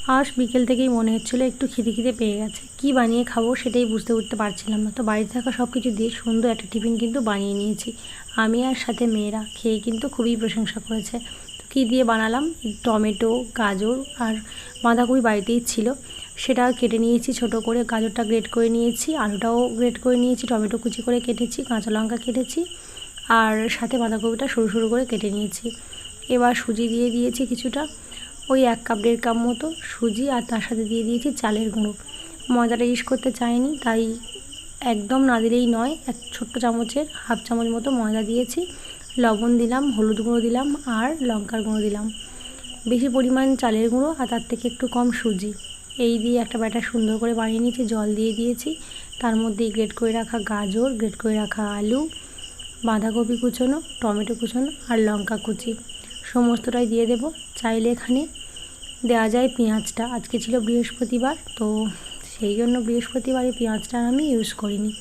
আজ বিকেল থেকেই মনে হচ্ছিলো একটু খিদে খিদে পেয়ে গেছে, কি বানিয়ে খাবো সেটাই বুঝতে উঠতে পারছিলাম না। তো বাড়িতে থাকা সব কিছু দিয়ে সুন্দর একটা টিফিন কিন্তু বানিয়ে নিয়েছি আমি, আর সাথে মেয়েরা খেয়ে কিন্তু খুবই প্রশংসা করেছে। তো কী দিয়ে বানালাম, টমেটো, গাজর আর বাঁধাকপি বাড়িতেই ছিল, সেটা কেটে নিয়েছি ছোট করে, গাজরটা গ্রেট করে নিয়েছি, আলুটাও গ্রেট করে নিয়েছি, টমেটো কুচি করে কেটেছি, কাঁচা লঙ্কা কেটেছি, আর সাথে বাঁধাকপিটা সরু সরু করে কেটে নিয়েছি। এবার সুজি দিয়ে দিয়েছি কিছুটা, ওই 1 কাপ 1.5 কাপ মতো সুজি, আর তার সাথে দিয়ে দিয়েছি চালের গুঁড়ো। ময়দাটা ইউজ করতে চাইনি, তাই একদম না দিলেই নয়, এক ছোট্ট চামচের হাফ চামচ মতো ময়দা দিয়েছি, লবণ দিলাম, হলুদ গুঁড়ো দিলাম, আর লঙ্কার গুঁড়ো দিলাম, বেশি পরিমাণ চালের গুঁড়ো আর তার থেকে একটু কম সুজি। এই দিয়ে একটা ব্যাটার সুন্দর করে বানিয়ে নিয়েছি, জল দিয়ে দিয়েছি, তার মধ্যে গ্রেট করে রাখা গাজর, গ্রেট করে রাখা আলু, বাঁধাকপি কুচোনো, টমেটো কুচোনো আর লঙ্কা কুচি সমস্তটাই দিয়ে দেব। চাইলে এখানে দেওয়া যায় পেঁয়াজটা, আজকে ছিল বৃহস্পতিবার, তো সেই জন্য বৃহস্পতিবারে পেঁয়াজটা আমি ইউজ করিনি।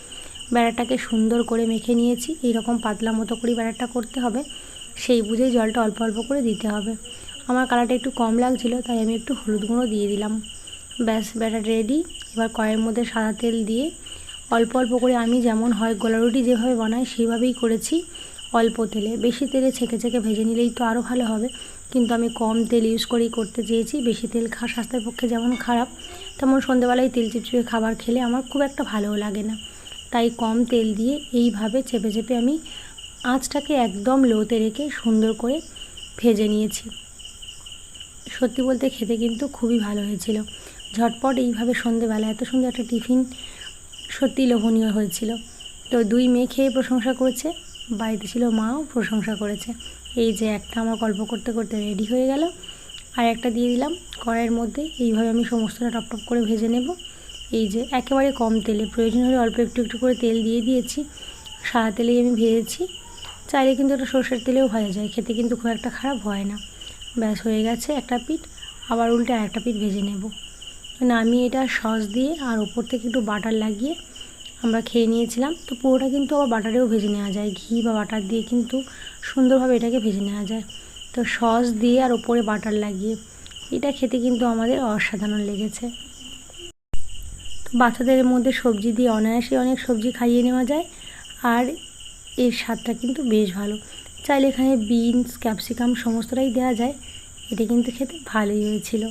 ব্যাটারটাকে সুন্দর করে মেখে নিয়েছি, এইরকম পাতলা মতো করে ব্যাটারটা করতে হবে, সেই বুঝেই জলটা অল্প অল্প করে দিতে হবে। আমার কালারটা একটু কম লাগছিল, তাই আমি একটু হলুদ গুঁড়ো দিয়ে দিলাম। ব্যাস, ব্যাটার রেডি। এবার কড়াইয়ের মধ্যে সাদা তেল দিয়ে অল্প অল্প করে, আমি যেমন হয় গোলা রুটি যেভাবে বানাই সেইভাবেই করেছি, অল্প তেলে, বেশি তেলে ছেঁকে ছেঁকে ভেজে নিলেই তো আরও ভালো হবে, কিন্তু আমি কম তেল ইউজ করেই করতে চেয়েছি। বেশি তেল খাওয়া স্বাস্থ্যের পক্ষে যেমন খারাপ, তেমন সন্ধ্যেবেলায় তেল চিপচিপে খাবার খেলে আমার খুব একটা ভালোও লাগে না, তাই কম তেল দিয়ে এইভাবে চেপে চেপে আমি আঁচটাকে একদম লোতে রেখে সুন্দর করে ভেজে নিয়েছি। সত্যি বলতে খেতে কিন্তু খুবই ভালো হয়েছিল, ঝটপট এইভাবে সন্ধ্যেবেলা এত সুন্দর একটা টিফিন সত্যিই লোভনীয় হয়েছিল। তো 2 মেয়ে খেয়ে প্রশংসা করেছে, বাড়িতে ছিল মাও প্রশংসা করেছে। এই যে একটা আমার গল্প করতে করতে রেডি হয়ে গেল, আর একটা দিয়ে দিলাম কড়াইয়ের মধ্যে। এইভাবে আমি সমস্তটা টপ টপ করে ভেজে নেব। এই যে একেবারে কম তেলে, প্রয়োজন হলে অল্প একটু একটু করে তেল দিয়ে দিয়েছি, সাদা তেলেই আমি ভেজেছি। চাইলে কিন্তু এটা সর্ষের তেলেও ভাজা যায়, খেতে কিন্তু খুব একটা খারাপ হয় না। ব্যাস, হয়ে গেছে একটা পিঠ, আবার উল্টে আরেকটা পিঠ ভেজে নেব। আমি এটা সস দিয়ে আর ওপর থেকে একটু বাটার লাগিয়ে আমরা খেয়ে নিয়েছিলাম। তো পুরোটা কিন্তু আবার বাটারেও ভেজে নেওয়া যায়, ঘি বা বাটার দিয়ে কিন্তু সুন্দরভাবে এটাকে ভেজে নেওয়া যায়। তো সস দিয়ে আর ওপরে বাটার লাগিয়ে এটা খেতে কিন্তু আমাদের অসাধারণ লেগেছে। তো বাচ্চাদের মধ্যে সবজি দিয়ে অনায়াসে অনেক সবজি খাইয়ে নেওয়া যায়, আর এর স্বাদটা কিন্তু বেশ ভালো। চাইলে এখানে বিনস, ক্যাপসিকাম সমস্তটাই দেওয়া যায়, এটা কিন্তু খেতে ভালোই হয়েছিল।